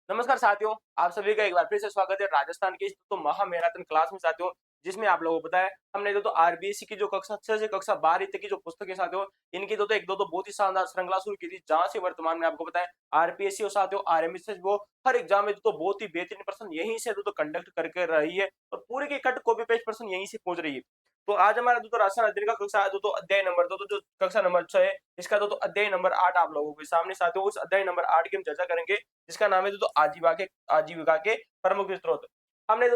नमस्कार साथियों, आप सभी का एक बार फिर से स्वागत है राजस्थान की तो महा मैराथन क्लास में साथियों, जिसमें आप लोगों को पता है हमने तो आरबीएससी की जो कक्षा 6 से कक्षा 12 तक की जो पुस्तक है साथियों, इनकी तो एक दो बहुत ही शानदार श्रृंखला शुरू की थी, जहां से वर्तमान में आपको पता है आरपीएससी और साथियों आरएमएसएस वो हर एग्जाम में तो बहुत ही बेहतरीन प्रश्न यहीं से तो कंडक्ट करके रही है और पूरे के कट कॉपी पेस्ट प्रश्न यहीं से पहुंच रही है। तो आज हमारा जो राजस्थान अध्ययन का कक्षा तो अध्याय नंबर दो, तो जो कक्षा नंबर 6 है इसका तो अध्याय नंबर 8 आप लोगों के सामने साथियों, उस अध्याय नंबर 8 की हम चर्चा करेंगे, जिसका नाम है आजीविका के प्रमुख स्रोत। हमने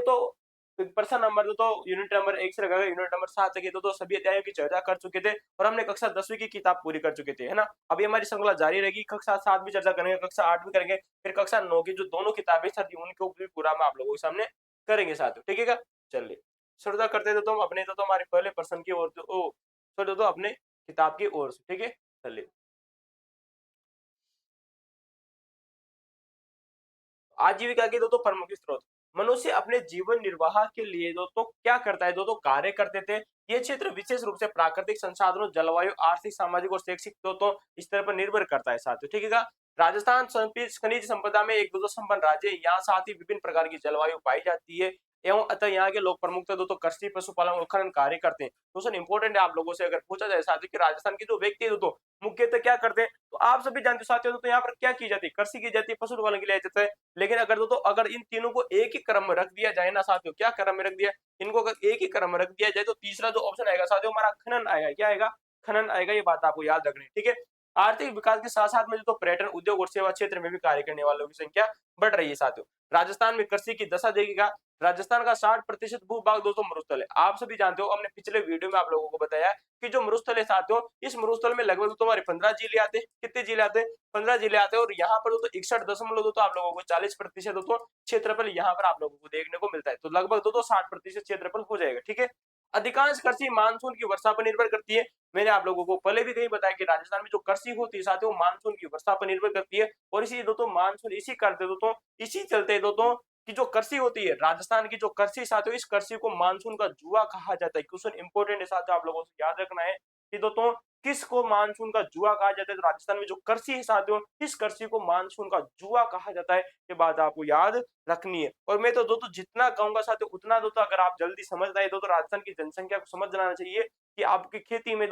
प्रश्न नंबर यूनिट नंबर 1 से लगाकर यूनिट नंबर 7 तक तो सभी अध्यायों की चर्चा कर चुके थे और हमने कक्षा 10वीं की किताब पूरी कर चुके थे, है ना। अभी हमारी श्रृंखला जारी रहेगी, कक्षा 7 भी चर्चा करेंगे, कक्षा 8 भी करेंगे, फिर कक्षा 9 की जो दोनों किताबें सर उनके ऊपर भी पूरा हम आप लोगों के सामने करेंगे साथियों, ठीक है। चलिए शुरू करते थे तो हम अपने हमारे पहले प्रश्न की ओर अपने किताब की ओर से, ठीक है। चलिए आजीविका के दो प्रमुख स्रोत। मनुष्य अपने जीवन निर्वाह के लिए क्या करता है, कार्य करते थे। ये क्षेत्र विशेष रूप से प्राकृतिक संसाधनों, जलवायु, आर्थिक, सामाजिक और शैक्षिक स्तर पर निर्भर करता है साथियों, ठीक है। राजस्थान खनिज संपदा में एक संपन्न राज्य है। यहाँ साथ ही विभिन्न प्रकार की जलवायु पाई जाती है एवं अतः यहाँ के लोग प्रमुखतः कृषि, पशुपालन और खनन कार्य करते हैं। क्वेश्चन इंपॉर्टेंट है आप लोगों से अगर पूछा जाए साथियों कि राजस्थान के जो व्यक्ति है मुख्यतः क्या करते हैं, तो आप सभी जानते हो साथियों यहाँ पर क्या की जाती है, कृषि की जाती है, पशुपालन के लिए जाता है। लेकिन अगर इन तीनों को एक ही क्रम में रख दिया जाए ना साथियों, क्या क्रम में रख दिया, इनको अगर एक ही क्रम में रख दिया जाए तो तीसरा जो ऑप्शन आएगा साथियों हमारा खनन आएगा। क्या आएगा? खनन आएगा। ये बात आपको याद रखनी है, ठीक है। आर्थिक विकास के साथ साथ में पर्यटन उद्योग और सेवा क्षेत्र में भी कार्य करने वालों की संख्या बढ़ रही है साथियों। राजस्थान में कृषि की दशा देखिएगा, राजस्थान का 60% भूभाग मरुस्थल है। आप सभी जानते हो, हमने पिछले वीडियो में आप लोगों को बताया कि जो मरुस्थल है साथियों, इस मरुस्थल में लगभग तुम्हारे 15 जिले आते हैं। कितने जिले आते हैं? 15 जिले आते हैं और यहाँ पर 61 दशमलव आप लोगों को 40% क्षेत्रफल यहाँ पर आप लोगों को देखने को मिलता है। तो लगभग 60% क्षेत्रफल हो जाएगा, ठीक है। अधिकांश कृषि मानसून की वर्षा पर निर्भर करती है। मैंने आप लोगों को पहले भी कहीं बताया कि राजस्थान में जो कृषि होती है साथियों, मानसून की वर्षा पर निर्भर करती है और इसी मानसून इसी करते इसी चलते कि जो कृषि होती है राजस्थान की, जो कृषि साथियों, इस कृषि को मानसून का जुआ कहा जाता है। क्वेश्चन इंपोर्टेंट है साथियों, आप लोगों से याद रखना है कि किसको मानसून का जुआ कहा जाता है। तो राजस्थान में जो कृषि है साथियों, इस कृषि को मानसून का जुआ कहा जाता है। ये बात आपको याद रखनी है। और मैं जितना कहूंगा साथियों उतना अगर आप जल्दी समझ आए राजस्थान की जनसंख्या को समझ जाना चाहिए कि आपकी खेती में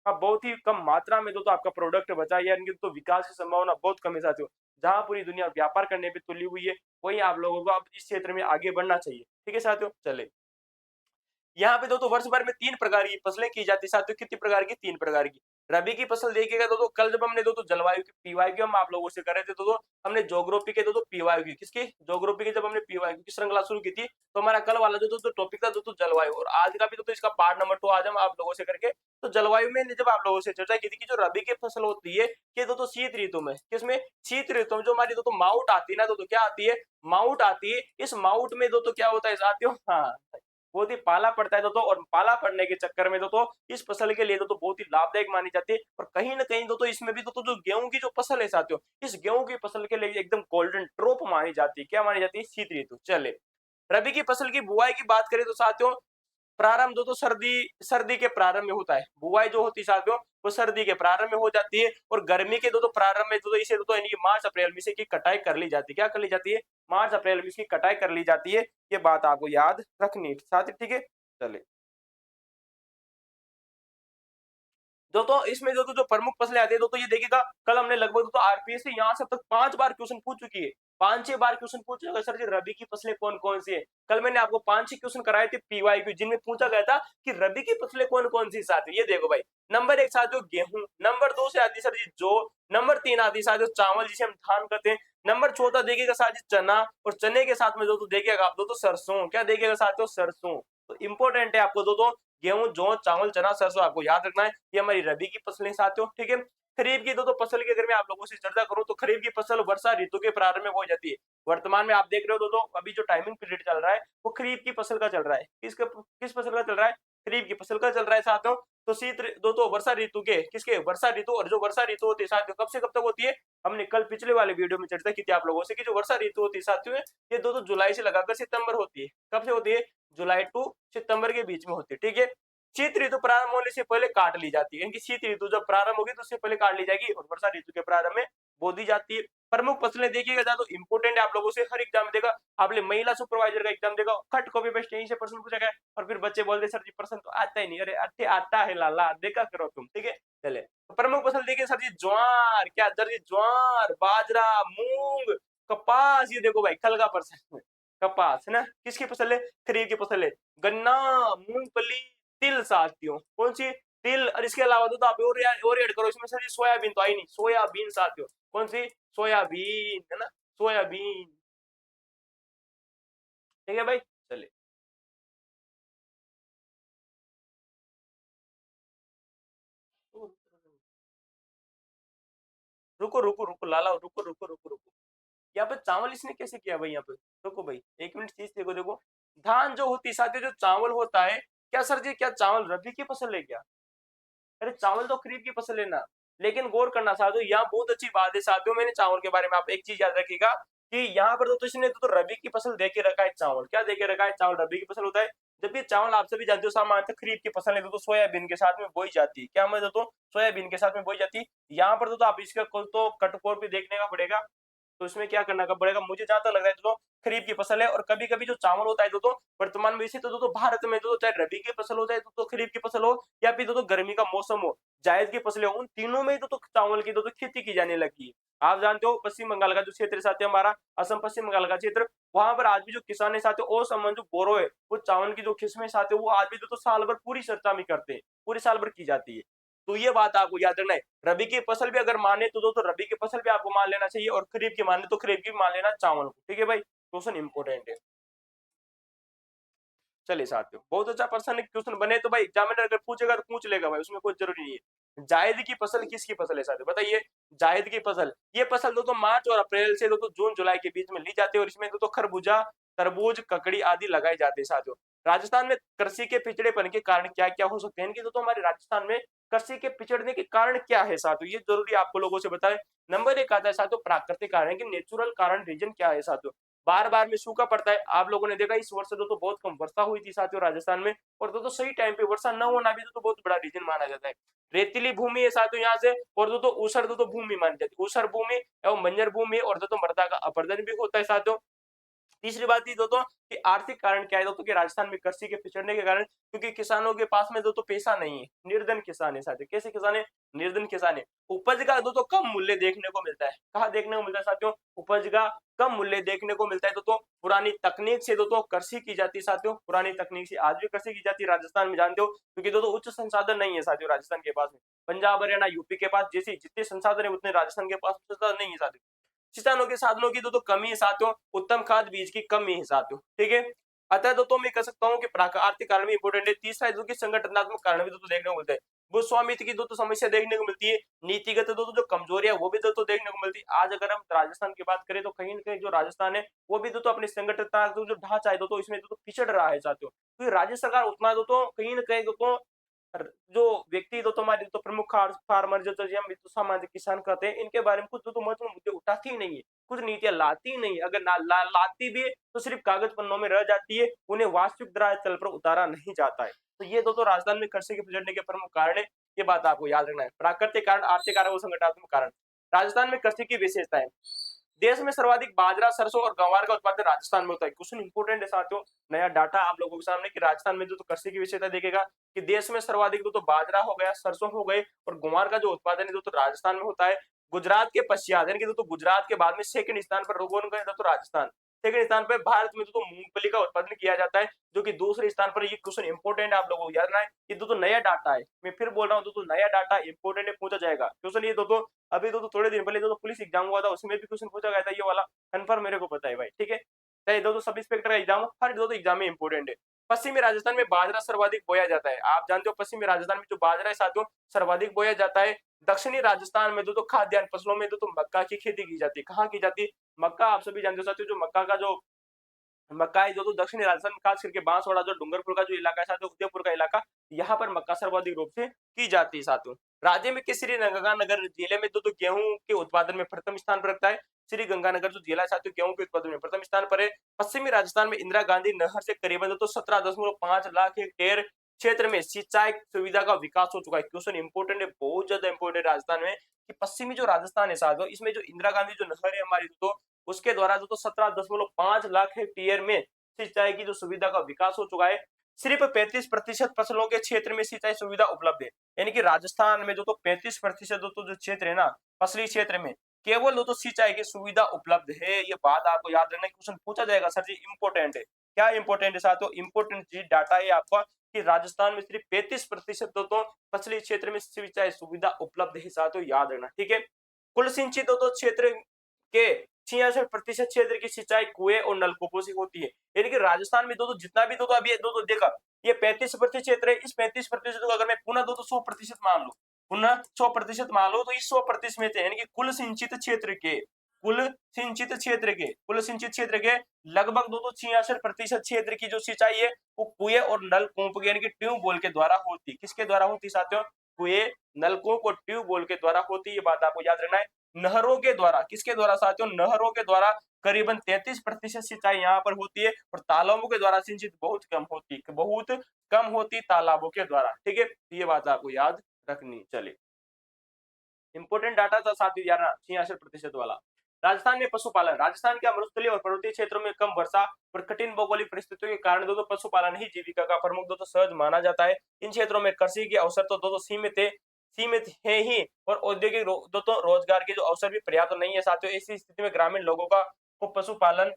अब बहुत ही कम मात्रा में आपका प्रोडक्ट बचा है, यानी कि विकास की संभावना बहुत कम है साथियों। जहां पूरी दुनिया व्यापार करने पे तुली हुई है, वही आप लोगों को अब इस क्षेत्र में आगे बढ़ना चाहिए, ठीक है साथियों। चले यहाँ पे वर्ष भर में 3 प्रकार की फसलें की जाती है साथियों। कितनी प्रकार की? 3 प्रकार की। रबी की फसल देखिएगा कल जब हमने जलवायु की पीवाई की हम आप लोगों से कर रहे थे हमने ज्योग्राफी के पीवाई की, किसकी? ज्योग्राफी की जब हमने पीवाई की श्रृंखला शुरू की थी, तो हमारा कल वाला टॉपिक था जलवायु, और आज का भी इसका पार्ट नंबर 2 आज हम आप लोगों से करके तो जलवायु में जब आप लोगों से चर्चा की थी कि जो रबी की फसल होती है ये शीत ऋतु में, किसमें? शीत ऋतु में जो हमारी माउट आती है ना क्या आती है? माउट आती है। इस माउट में क्या होता है साथियों? हाँ, बहुत ही पाला पड़ता है और पाला पड़ने के चक्कर में इस फसल के लिए बहुत ही लाभदायक मानी जाती है। और कहीं ना कहीं इसमें भी जो गेहूं की जो फसल है साथियों, इस गेहूं की फसल के लिए एकदम गोल्डन ट्रोप मानी जाती है। क्या मानी जाती है? शीत ऋतु। चले रबी की फसल की बुआई की बात करें तो साथियों प्रारंभ सर्दी सर्दी के प्रारंभ में होता है। बुआई जो होती है साथियों वो सर्दी के प्रारंभ में हो जाती है और गर्मी के प्रारंभ में इसे यानी कि मार्च अप्रैल में इसकी कटाई कर ली जाती है। क्या कर ली जाती है? मार्च अप्रैल में इसकी कटाई कर ली जाती है। ये बात आपको याद रखनी है साथ, ठीक है। चले इसमें जो प्रमुख फसलें आती है ये देखिएगा, कल हमने लगभग आरपीएस से यहाँ से अब तक 5 बार क्वेश्चन पूछ चुकी है। 5-6 बार क्वेश्चन पूछ चुका सर जी रबी की फसलें कौन कौन सी है। कल मैंने आपको 5-6 क्वेश्चन कराए थे पीवाई की, जिनमें पूछा गया था कि रबी की फसलें कौन कौन सी साथी। ये देखो भाई, नंबर 1 साथियों गेहूं, नंबर 2 से आती सर जी जौ, नंबर 3 आती साथियों चावल जिसे हम धान कहते हैं, नंबर 4 देखिएगा साथी चना, और चने के साथ में देखिएगा आप सरसों। क्या देखिएगा साथियों? सरसों। तो इंपॉर्टेंट है आपको गेहूं, जौ, चावल, चना, सरसों आपको याद रखना है। ये हमारी रबी की फसलें साथियों, ठीक है। खरीफ की फसल की अगर मैं आप लोगों से चर्चा करूं तो खरीफ की फसल वर्षा ऋतु के प्रारंभ में हो जाती है। वर्तमान में आप देख रहे हो अभी जो टाइमिंग पीरियड चल रहा है वो खरीफ की फसल का चल रहा है। किस फसल का चल रहा है? खरीफ की फसल का चल रहा है साथियों। तो शीत वर्षा ऋतु के किसके? वर्षा ऋतु। और जो वर्षा ऋतु होती है साथियों कब से कब तक होती है? हमने कल पिछले वाले वीडियो में चर्चा की थी आप लोगों से कि जो वर्षा ऋतु होती है साथियों ये जुलाई से लगाकर सितंबर होती है। कब से होती है? जुलाई टू सितंबर के बीच में होती है, ठीक है। शीत ऋतु प्रारंभ होने से पहले काट ली जाती है, यानी कि शीत ऋतु जब प्रारंभ होगी तो उससे पहले काट ली जाएगी और वर्षा ऋतु के प्रारंभ में बो दी जाती है। प्रमुख फसलें देखिएगा ज्यादा तो इंपोर्टेंट है आप लोगों से, हर एग्जाम देगा। आपने महिला सुपरवाइजर का एग्जाम देगा, खट कॉपी पेस्ट यहीं से प्रश्न पूछा गया है, और फिर बच्चे बोलते सर जी प्रश्न तो आता ही नहीं। अरे अच्छे आता है लाला, देखा करो तुम, ठीक है। चले तो प्रमुख फसल देखिए सर जी, ज्वार, क्या सर जी, ज्वार, बाजरा, मूंग, कपास, ये देखो भाई कल का प्रश्न है। कपास है ना, किसकी फसल है, खरीफ की फसल है। गन्ना, मूंगफली, तिल साथियों, कौन सी, तिल। और इसके अलावा तो आप और ऐड करो इसमें सर जी, सोयाबीन तो आई नहीं, सोयाबीन साथियों, कौन सी, सोयाबीन है ना, सोयाबीन, ठीक है भाई। चलिए रुको रुको रुको लाला, रुको रुको रुको रुको। यहाँ पे चावल इसने कैसे किया भाई, यहाँ पे रुको भाई, एक मिनट चीज देखो, देखो धान जो होती है साथियों, जो चावल होता है, क्या सर जी, क्या चावल रबी की फसल है क्या? अरे चावल तो खरीफ की फसल है ना। लेकिन गौर करना साथियों, यहाँ बहुत अच्छी बात है साथियों, मैंने चावल के बारे में आप एक चीज याद रखिएगा कि यहाँ पर तो इसने तो रबी की फसल दे के रखा है, चावल क्या दे के रखा है, चावल रबी की फसल होता है। जबकि चावल आप सभी जानते हो सामान्यतः खरीफ की फसल है, तो सोयाबीन के साथ में बोई जाती है, क्या मैं तो सोयाबीन के साथ में बोई जाती है। यहाँ पर तो आप इसका कुल तो कटकोर भी देखने का पड़ेगा। तो इसमें क्या करना का पड़ेगा, मुझे जहां तक लग रहा है तो खरीफ की फसल है। और कभी कभी जो चावल होता है तो वर्तमान में इसे तो भारत में तो चाहे रबी की फसल हो, चाहे तो खरीफ की फसल हो, या फिर तो गर्मी का मौसम हो, जायद की फसलें हो, उन तीनों में तो चावल की तो खेती की जाने लगी है। आप जानते हो पश्चिम बंगाल का जो क्षेत्र साथ है हमारा, असम पश्चिम बंगाल का क्षेत्र, वहां पर आज भी जो किसान है साथ असम जो बोरो है, वो चावल की जो किस्में साथ है, वो आज भी तो साल भर पूरी चर्चा में करते हैं, पूरी साल भर की जाती है। तो ये बात आपको याद रखना है। रबी की फसल भी अगर माने तो दोस्तों रबी की फसल भी आपको मान लेना चाहिए, और खरीफ की माने तो खरीफ की मान लेना चावल को, ठीक है भाई। क्वेश्चन इंपोर्टेंट है। चलिए साथियों, बहुत अच्छा प्रश्न क्वेश्चन बने तो भाई एग्जामिनर अगर पूछेगा तो पूछ लेगा भाई, उसमें कोई जरूरी नहीं है। जायद की फसल किसकी फसल है साथियों, बताइए। जायद की फसल, ये फसल दोस्तों मार्च और अप्रैल से दोस्तों जून जुलाई के बीच में ली जाती है, और इसमें दोस्तों खरबूजा, तरबूज, ककड़ी आदि लगाई जाती है साथियों। राजस्थान में कृषि के पिछड़ेपन के कारण क्या क्या हो सकते हैं, इनकी दोस्तों हमारे राजस्थान में कृषि के पिछड़ने के कारण क्या है साथियों, ये जरूरी आपको लोगों से बताए। नंबर एक आता है साथियों प्राकृतिक कारण, कि नेचुरल कारण रीजन क्या है साथियों। बार बार में सूखा पड़ता है, आप लोगों ने देखा इस वर्ष तो बहुत कम वर्षा हुई थी साथियों राजस्थान में, और तो सही टाइम पे वर्षा न होना भी तो बहुत बड़ा रीजन माना जाता है। रेतीली भूमि है साथियों यहाँ से, और तो ऊसर भूमि मानी जाती है, ऊसर भूमि एवं बंजर भूमि, और तो मृदा का अपरदन भी होता है साथियों। तीसरी बात ये दोस्तों कि आर्थिक कारण क्या है दोस्तों, कि राजस्थान में कृषि के पिछड़ने के कारण, क्योंकि किसानों के पास में दोस्तों पैसा नहीं है, निर्धन किसान है साथियों। कैसे किसान है, निर्धन किसान है। उपज का दोस्तों कम मूल्य देखने को मिलता है, कहाँ देखने को मिलता है साथियों, उपज का कम मूल्य देखने को मिलता है दोस्तों। पुरानी तकनीक से दोस्तों कृषि की जाती है साथियों, पुरानी तकनीक से आज भी कृषि की जाती है राजस्थान में, जानते हो, क्योंकि दोस्तों उच्च संसाधन नहीं है साथियों राजस्थान के पास में। पंजाब हरियाणा यूपी के पास जैसे जितने संसाधन है उतने राजस्थान के पास संसाधन नहीं है साथियों। किसानों के साधनों की तो कमी है साथियों, उत्तम खाद बीज की कमी है साथियों, ठीक है। अतः दोस्तों मैं कह सकता हूँ कि आर्थिक कारण भी इंपोर्टेंट है। तीसरा है जो कि संगठनात्मक कारण भी दोस्तों देखने को मिलता है, भूस्वामित्व की दोस्तों समस्या देखने को मिलती है, नीतिगत दोस्तों जो कमजोरियां वो भी दोस्तों देखने को मिलती है। आज अगर हम राजस्थान की बात करें तो कहीं ना कहीं जो राजस्थान है वो भी दोस्तों अपनी संगठनता जो ढांचा है दोस्तों इसमें दोस्तों पिछड़ रहा है साथियों। तो राज्य सरकार उतना दोस्तों कहीं ना कहीं दोस्तों जो व्यक्ति तो तुम्हारे तो प्रमुख फार्मर जो तो हम तो सामान्य किसान कहते हैं, इनके बारे में कुछ तो महत्वपूर्ण मुद्दे उठाती ही नहीं है, कुछ नीतियां लाती ही नहीं। अगर लाती भी है तो सिर्फ कागज पन्नों में रह जाती है, उन्हें वास्तविक तल पर उतारा नहीं जाता है। तो ये दोस्तों राजस्थान में कृषि के पिछड़ने के प्रमुख कारण है, ये बात आपको याद रखना है। प्राकृतिक कारण, आर्थिक कारण, वो संगठनात्मक कारण। राजस्थान में कृषि की विशेषताएं, देश में सर्वाधिक बाजरा, सरसों और गंवार का उत्पादन राजस्थान में होता है। क्वेश्चन इंपोर्टेंट है साथियों, नया डाटा आप लोगों के सामने कि राजस्थान में जो तो कृषि की विशेषता देखेगा कि देश में सर्वाधिक तो बाजरा हो गया, सरसों हो गए, और गुवार का जो उत्पादन है तो राजस्थान में होता है। गुजरात के पश्चात यानी कि तो गुजरात के बाद में सेकंड स्थान पर कौन गए तो राजस्थान। सेकंड स्थान पर भारत में तो मूंगफली का उत्पादन किया जाता है, जो कि दूसरे स्थान पर। ये क्वेश्चन इंपोर्टेंट है, आप लोगों को याद रखना है। ये तो नया डाटा है, मैं फिर बोल रहा हूँ तो नया डाटा इंपोर्टेंट है, पूछा जाएगा क्वेश्चन। ये तो अभी तो थोड़े दिन पहले तो पुलिस एग्जाम हुआ था, उसमें भी क्वेश्चन पूछा गया था ये वाला, कंफर्म मेरे को पता है भाई, ठीक है। चाहे दो सब इंस्पेक्टर का एग्जाम हो, हर दो एग्जाम में इंपोर्टेंट है। पश्चिमी राजस्थान में बाजरा सर्वाधिक बोया जाता है, आप जानते हो पश्चिमी राजस्थान में जो बाजरा है साथियों सर्वाधिक बोया जाता है। दक्षिणी राजस्थान में तो खाद्यान्न फसलों में तो मक्का की खेती की जाती है। कहाँ की जाती है, मक्का, आप सभी जानते हो साथियों, जो मक्का का जो मक्का है जो तो दक्षिणी राजस्थान में खास करके बांसवाड़ा जो डूंगरपुर का जो इलाका है साथियों, उदयपुर का इलाका, यहाँ पर मक्का सर्वाधिक रूप से की जाती है साथियों। राज्य में के श्री गंगानगर जिले में तो गेहूं के उत्पादन में प्रथम स्थान पर रखता है। श्री गंगानगर जो जिला है साथियों गेहूं के उत्पादन में प्रथम स्थान पर है। पश्चिमी राजस्थान में इंदिरा गांधी नहर से करीबन तो 17.5 लाख हेक्टेयर क्षेत्र में सिंचाई सुविधा का विकास हो चुका है। क्वेश्चन इंपोर्टेंट है, बहुत ज्यादा इंपोर्टेंट है राजस्थान में, कि पश्चिमी जो राजस्थान है साथियों, इसमें जो इंदिरा गांधी जो नहर है हमारी, तो उसके द्वारा जो तो 17.5 लाख हेक्टेयर में सिंचाई की जो सुविधा का विकास हो चुका है। सिर्फ 35% फसलों के क्षेत्र में सिंचाई सुविधा उपलब्ध है, यानी कि राजस्थान में जो तो 35% जो क्षेत्र है ना, फसली क्षेत्र में केवल तो सिंचाई की सुविधा उपलब्ध है। ये बात आपको याद रखना, क्वेश्चन पूछा जाएगा सर जी इंपोर्टेंट है। क्या इंपोर्टेंट है साथियों? इंपोर्टेंट जी डाटा है आपका, कि राजस्थान में सिर्फ 35% तो फसली क्षेत्र में सिंचाई सुविधा उपलब्ध है साथियों, याद रखना, ठीक है। कुल सिंचित तो क्षेत्र के 66% क्षेत्र की सिंचाई कुएं और नलकूपों से होती है, यानी कि राजस्थान में जितना भी अभी देखा, ये 35% क्षेत्र है। इस 35% को अगर मैं पुनः 100% मान लू, पुनः 100% मान लो, तो इस 100% में यानी कि कुल सिंचित क्षेत्र के लगभग 66% क्षेत्र की जो सिंचाई है वो कुएं और नलकूप यानी कि ट्यूबवेल के द्वारा होती है। किसके द्वारा होती साथियों? कुएं, नलकूप और ट्यूबवेल के द्वारा होती है। ये बात आपको याद रखना है। नहरों के द्वारा, किसके द्वारा साथियों? नहरों के द्वारा करीबन 33% सिंचाई यहाँ पर होती है, और तालाबों के द्वारा सिंचित बहुत कम होती तालाबों के द्वारा, ठीक है। ये बात आपको याद रखनी। चलिए, इंपोर्टेंट डाटा था साथियों यार, 66% वाला। राजस्थान में पशुपालन, राजस्थान के मरुस्थलीय और पर्वतीय क्षेत्रों में कम वर्षा और कठिन भौगोलिक परिस्थितियों के कारण पशुपालन ही जीविका का प्रमुख सहज माना जाता है। इन क्षेत्रों में कृषि के अवसर तो सीमित है ही, और औद्योगिक रोजगार के जो अवसर भी पर्याप्त नहीं है साथियों। ऐसी स्थिति में ग्रामीण लोगों का को पशुपालन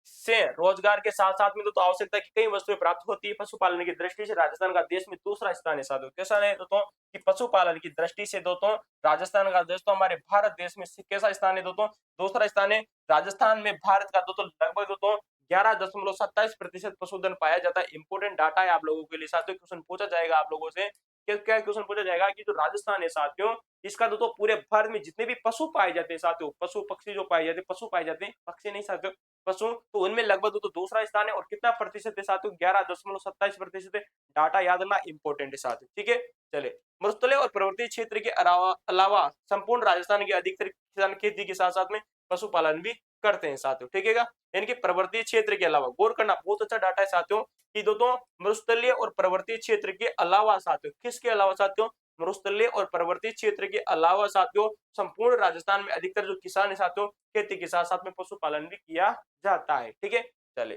से रोजगार के साथ साथ में तो आवश्यकता की कई वस्तुएं प्राप्त होती है। पशुपालन की दृष्टि से राजस्थान का देश में दूसरा स्थान है साथियों। कैसा है दोस्तों? कि पशुपालन की दृष्टि से दोस्तों राजस्थान का दोस्तों हमारे भारत देश में कैसा स्थान है दोस्तों? दूसरा स्थान है। राजस्थान में भारत का दोस्तों लगभग दोस्तों 11.27% पशुधन पाया जाता है। इंपोर्टेंट डाटा है आप लोगों के लिए साथियों। क्वेश्चन पूछा जाएगा आप लोगों से, क्या क्वेश्चन पूछा जाएगा कि जो राजस्थान है साथियों, इसका दोस्तों पूरे भारत में जितने भी पशु पाए जाते हैं साथियों, पशु पक्षी जो पाए जाते हैं, पशु पाए जाते हैं, पक्षी नहीं साथियों, पशु, तो उनमें लगभग तो दूसरा स्थान है। और कितना प्रतिशत है साथियों? 11.27% है। डाटा याद रखना इंपॉर्टेंट है साथियों, ठीक है। चले, मरुस्थलीय और पर्वतीय क्षेत्र के अलावा संपूर्ण राजस्थान के अधिकतर किसान खेती के साथ साथ में पशुपालन भी करते हैं साथियों, ठीक है। यानी कि पर्वतीय क्षेत्र के अलावा, गौर करना, बहुत अच्छा डाटा है साथियों, कि दोस्तों मरुस्थलीय और पर्वतीय क्षेत्र के अलावा साथियों, किसके अलावा साथियों? मरुस्थलीय और पर्वतीय क्षेत्र के अलावा साथियों संपूर्ण राजस्थान में अधिकतर जो किसान है साथियों, खेती के साथ साथ में पशुपालन भी किया जाता है, ठीक है। चले,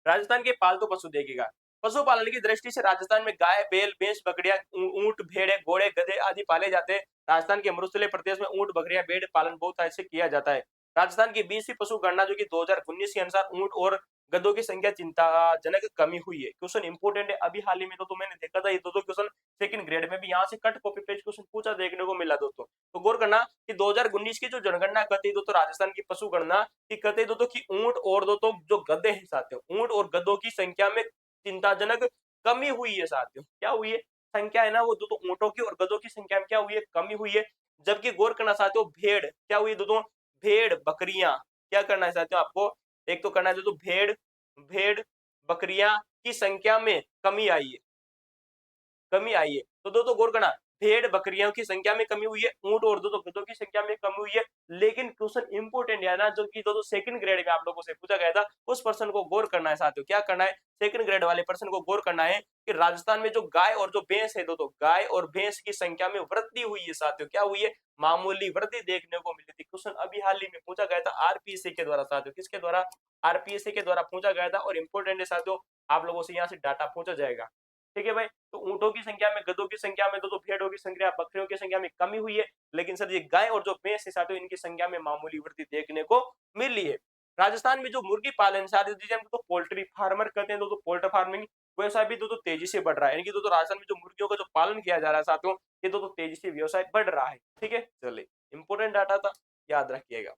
राजस्थान के पालतू पशु देखिएगा। पशुपालन की दृष्टि से राजस्थान में गाय, बैल, भैंस, बकरियां, ऊंट, भेड़े, घोड़े, गधे आदि पाले जाते हैं। राजस्थान के मरुस्थलीय प्रदेश में ऊंट, बकरियां, भेड़ पालन बहुत ऐसे किया जाता है। राजस्थान की 20वीं पशु गणना जो कि 2019 के अनुसार ऊंट और गधों की संख्या चिंताजनक कमी हुई है। क्वेश्चन इंपोर्टेंट है, अभी हाल ही में तो मैंने देखा था, ये दो क्वेश्चन सेकंड ग्रेड में भी यहाँ से कट कॉपी पेस्ट क्वेश्चन पूछा देखने को मिला दोस्तों। तो गौर करना कि 2019 की जो जनगणना कहती दोस्तों राजस्थान की पशु गणना की कहते दोस्तों कि ऊंट और दोस्तों जो गधे हैं साथियों, ऊंट और गधों की संख्या में चिंताजनक कमी हुई है साथियों। क्या हुई है? संख्या है ना वो दोस्तों ऊंटों की और गधों की संख्या में क्या हुई है? कमी हुई है। जबकि गौर करना साथियों, भेड़ क्या हुई है दोस्तों? भेड़, बकरियां, क्या करना है साथियों आपको? एक तो करना है दोस्तों भेड़ भेड़ बकरियां की संख्या में कमी आई है। तो दोस्तों गौर करना, भेड़ बकरियों की संख्या में कमी हुई है, ऊंट और दोस्तों गधों की संख्या में कमी हुई है। लेकिन क्वेश्चन इंपोर्टेंट है ना, जो कि दोस्तों सेकंड ग्रेड में आप लोगों से पूछा गया था, उस पर्सन को गौर करना है साथियों। क्या करना है? सेकंड ग्रेड वाले पर्सन को गौर करना है कि राजस्थान में जो गाय और जो भैंस है दोस्तों, गाय और भैंस की संख्या में वृद्धि हुई है साथियों। क्या हुई है? मामूली वृद्धि देखने को मिली थी। क्वेश्चन अभी हाल ही में पूछा गया था आरपीएससी के द्वारा साथियों। किसके द्वारा? आरपीएससी के द्वारा पूछा गया था। और इंपोर्टेंट है साथियों, आप लोगों से यहाँ से डाटा पूछा जाएगा, ठीक है भाई। तो ऊंटों की संख्या में, गधों की संख्या में, तो भेड़ों की संख्या, बकरियों की संख्या में कमी हुई है। लेकिन सर ये गाय और जो भैंस है साथियों, इनकी संख्या में मामूली वृद्धि देखने को मिली है। राजस्थान में जो मुर्गी पालन साथियों, तो पोल्ट्री फार्मर कहते हैं, तो पोल्ट्री फार्मिंग व्यवसाय भी तो तेजी से बढ़ रहा है। यानी कि तो राजस्थान में जो मुर्गियों का जो पालन किया जा रहा है साथियों, ये तो तेजी से व्यवसाय बढ़ रहा है, ठीक है। चलिए, इंपोर्टेंट डाटा था, याद रखिएगा।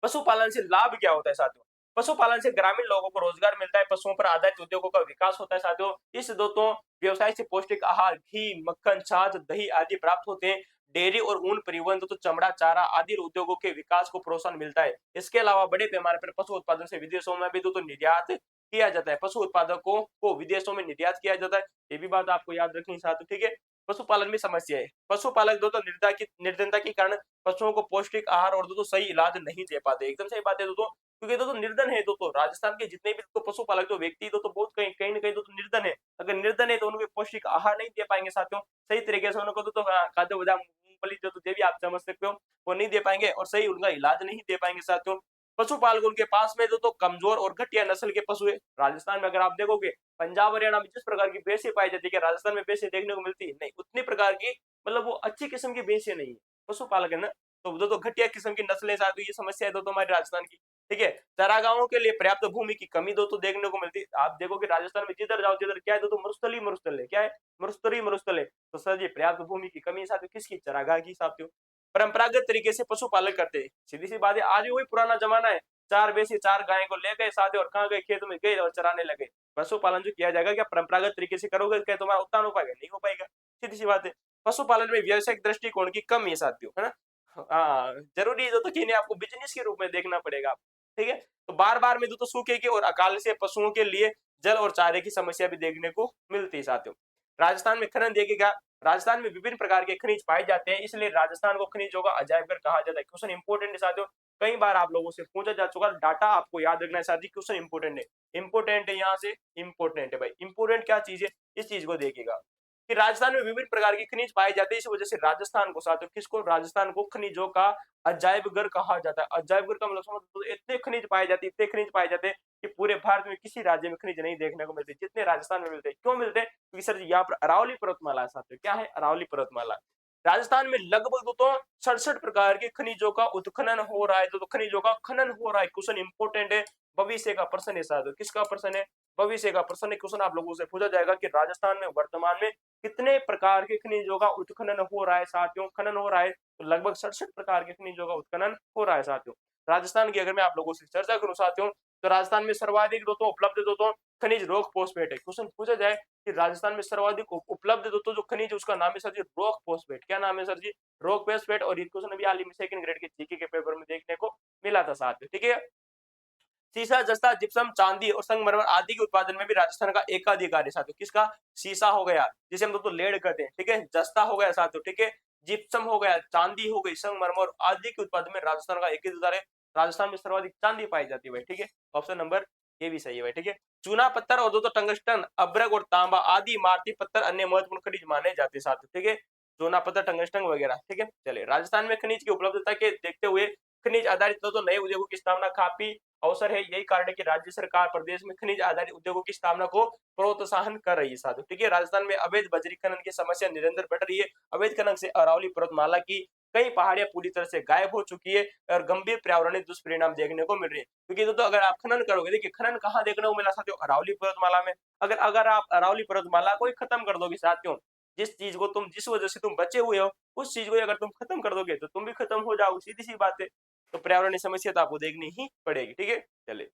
पशुपालन से लाभ क्या होता है साथियों? पशुपालन से ग्रामीण लोगों को रोजगार मिलता है, पशुओं पर आधारित उद्योगों का विकास होता है साथियों। इस दोस्तों व्यवसाय से पौष्टिक आहार, घी, मक्खन, छाछ, दही आदि प्राप्त होते हैं। डेयरी और ऊन परिवहन तो चमड़ा, चारा आदि उद्योगों के विकास को प्रोत्साहन मिलता है। इसके अलावा बड़े पैमाने पर पशु उत्पादन से विदेशों में भी तो निर्यात किया जाता है। पशु उत्पादकों को विदेशों में निर्यात किया जाता है। ये भी बात आपको याद रखनी साथियों, ठीक है। पशुपालन में समस्या है, पशुपालक दोस्तों निर्धनता के कारण पशुओं को पौष्टिक आहार और दोस्तों सही इलाज नहीं दे पाते। एकदम सही बात है दोस्तों, क्योंकि दोस्तों निर्धन है दोस्तों, राजस्थान के जितने भी तो पशुपालक जो व्यक्ति दोस्तों बहुत कहीं कहीं ना कहीं दोस्तों निर्धन है। अगर निर्धन है तो उनको पौष्टिक आहार नहीं दे पाएंगे साथियों, सही तरीके से उनको तो खाद्य बादाम मूंगफली जो भी आप समझ सकते हो वो नहीं दे पाएंगे, और सही उनका इलाज नहीं दे पाएंगे साथियों। पशुपालक उनके पास में तो कमजोर और घटिया नस्ल के पशु है। राजस्थान में अगर आप देखोगे, पंजाब हरियाणा में जिस प्रकार की भैंसें पाई जाती है, राजस्थान में भैंसें देखने को मिलती है नहीं उतनी प्रकार की, मतलब वो अच्छी किस्म की भैंसें नहीं है। पशुपालक है ना, तो दो घटिया किस्म की नस्लें साथ, ये समस्या है दोस्तों हमारे राजस्थान की। ठीक है, चारागाहों के लिए पर्याप्त भूमि की कमी दोस्तों देखने को मिलती है। आप देखोगे राजस्थान में जिधर जाओ जिधर क्या है दोस्तों, मरुस्थल ही मरुस्थल है। क्या है? मरुस्थल ही मरुस्थल है। तो सर जी पर्याप्त भूमि की कमी साथियों किसकी? चारागाह की साथियों। परंपरागत तरीके से पशुपालन करते हैं, सीधी सी बात है, आज भी वही पुराना जमाना है। चार भैंसे चार गाय को ले गए साथ, और कहाँ गए? खेत में गए और चराने लगे। पशुपालन जो किया जाएगा क्या परंपरागत तरीके से करोगे, क्या तुम्हारा उत्थान हो पाएगा? नहीं हो पाएगा, सीधी सी बात है। पशुपालन में व्यावसायिक दृष्टिकोण की कमी है साथियों, है ना। हाँ, जरूरी है तो इन्हें आपको बिजनेस के रूप में देखना पड़ेगा। ठीक है, तो बार बार में तो सूखे के और अकाल से पशुओं के लिए जल और चारे की समस्या भी देखने को मिलती है साथियों। राजस्थान में खनन देखिएगा, राजस्थान में विभिन्न प्रकार के खनिज पाए जाते हैं, इसलिए राजस्थान को खनिजों का अजायबघर कहा जाता है। क्वेश्चन इंपोर्टेंट है साथियों, कई बार आप लोगों से पूछा जा चुका, डाटा आपको याद रखना है साथी, क्वेश्चन इंपोर्टेंट है। इंपोर्टेंट है, यहाँ से इंपोर्टेंट है भाई। इंपोर्टेंट क्या चीज है, इस चीज को देखिएगा कि राजस्थान में विभिन्न प्रकार के खनिज पाए जाते हैं, इस वजह से राजस्थान को साथियों, किसको? राजस्थान को खनिजों का अजायबघर कहा जाता है। अजायबघर का मतलब समझ, इतने खनिज पाए जाते हैं, इतने खनिज पाए जाते हैं कि पूरे भारत में किसी राज्य में खनिज नहीं देखने को मिलते जितने राजस्थान में मिलते हैं। क्यों मिलते हैं? क्योंकि सर यहाँ पर अरावली पर्वतमाला है साथियों। क्या है? अरावली पर्वतमाला। राजस्थान में लगभग तो 67 प्रकार के खनिजों का उत्खनन हो रहा है, तो खनिजों का खनन हो रहा है। क्वेश्चन इंपोर्टेंट है, भविष्य का प्रश्न है साथियों। किसका प्रश्न है? भविष्य का प्रश्न है। क्वेश्चन आप लोगों से पूछा जाएगा कि राजस्थान में वर्तमान में कितने प्रकार के खनिजों का उत्खनन हो रहा है साथियों, खनन हो रहा है। तो लगभग 67 प्रकार के खनिजों का उत्खनन हो रहा है साथियों। राजस्थान की अगर मैं आप लोगों से चर्चा करूं साथियों, तो राजस्थान में सर्वाधिक उपलब्ध खनिज रॉक फॉस्फेट है। क्वेश्चन पूछा जाए कि राजस्थान में सर्वाधिक उपलब्ध जो खनिज, उसका नाम है सर जी रॉक फॉस्फेट। क्या नाम है सर जी? Rock phosphate. और ये क्वेश्चन अभी हाल ही में सेकंड ग्रेड के जीके के पेपर में देखने को मिला था साथियों। ठीक है, शीशा, जस्ता, जिप्सम, चांदी और संगमरमर आदि के उत्पादन में भी राजस्थान का एकाधिकार है साथियों। किसका? शीशा हो गया, जिसे हम लेड कहते हैं। ठीक है, जस्ता हो गया साथियों। ठीक है, जिप्सम हो गया, चांदी हो गई, संगमरमर आदि के उत्पादन में राजस्थान का एक ही अधिकार है। राजस्थान में सर्वाधिक चांदी पाई जाती है भाई। ठीक है, ऑप्शन नंबर ये भी सही है भाई। ठीक है, चूना पत्थर और टंगस्टन, अब्रक और तांबा आदि इमारती पत्थर अन्य महत्वपूर्ण खनिज माने जाते हैं साथियों। ठीक है, चूना पत्थर, टंगस्टन वगैरह। ठीक है, चलिए, राजस्थान में खनिज की उपलब्धता के देखते हुए खनिज आधारित नए उद्योगों की स्थापना काफी अवसर है। यही कारण है कि राज्य सरकार प्रदेश में खनिज आधारित उद्योगों की स्थापना को प्रोत्साहन कर रही है साथियों। ठीक है, राजस्थान में अवैध बजरी खनन की समस्या निरंतर बढ़ रही है। अवैध खनन से अरावली पर्वतमाला की कई पहाड़ियां पूरी तरह से गायब हो चुकी है और गंभीर पर्यावरणीय दुष्परिणाम देखने को मिल रहे हैं। क्योंकि तो अगर आप खनन करोगे, देखिए खनन कहाँ देखने को मिला साथियों? अरावली पर्वतमाला में। अगर अगर आप अरावली पर्वतमाला को ही खत्म कर दोगे साथियों, जिस चीज को तुम, जिस वजह से तुम बचे हुए हो, उस चीज को अगर तुम खत्म कर दोगे तो तुम भी खत्म हो जाओगे, सीधी सी बात है। तो पर्यावरणीय समस्या तो आपको देखनी ही पड़ेगी। ठीक है, चलिए,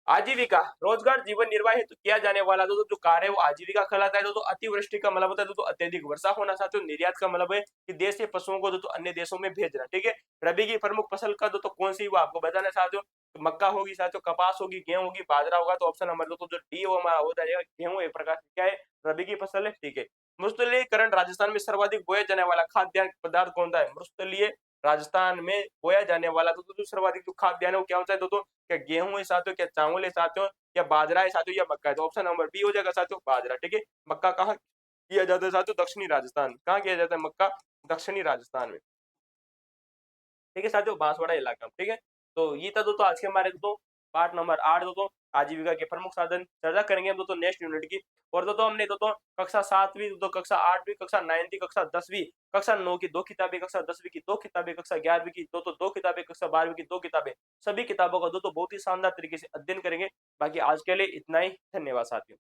आजीविका, रोजगार, जीवन निर्वाह हेतु किया जाने वाला जो कार्य है वो आजीविका कहलाता है। अतिवृष्टि का मतलब होता है अत्यधिक वर्षा होना साथियों। निर्यात का मतलब है कि देश से पशुओं को अन्य देशों में भेजना। ठीक है, रबी की प्रमुख फसल का कौन सी वो आपको बताना है साथियों। तो मक्का होगी साथियों, कपास होगी, गेहूं होगी, बाजरा होगा। तो ऑप्शन नंबर जो डी वो हमारा हो जाएगा गेहूं। एक प्रकार से क्या है? रबी की फसल है। ठीक है, मृस्थलीकरण, राजस्थान में सर्वाधिक बोया जाने वाला खाद्य पदार्थ कौन सा है? मृस्थलीय, राजस्थान में बोया जाने वाला जो सर्वाधिक खाद्यान्न वो क्या होता है क्या गेहूं है साथियों, क्या चावल है साथियों, या बाजरा है साथियों, या मक्का है? तो ऑप्शन नंबर बी हो जाएगा साथियों, बाजरा। ठीक है, मक्का कहाँ किया जाता है साथियों? दक्षिणी राजस्थान। कहाँ किया जाता है मक्का? दक्षिणी राजस्थान में। ठीक है साथियों, बांसवाड़ा इलाका। ठीक है, तो ये था आज के हमारे पार्ट नंबर 8 आजीविका के प्रमुख साधन चर्चा करेंगे हम नेक्स्ट यूनिट की। और हमने कक्षा 7वीं, कक्षा 8वीं, कक्षा 9वीं, कक्षा 10वीं, कक्षा 9 की 2 किताबें, कक्षा 10वीं की 2 किताबें, कक्षा 11वीं की दो किताबें, कक्षा 12वीं की 2 किताबें, सभी किताबों का बहुत ही शानदार तरीके से अध्ययन करेंगे। बाकी आज के लिए इतना ही। धन्यवाद साथियों।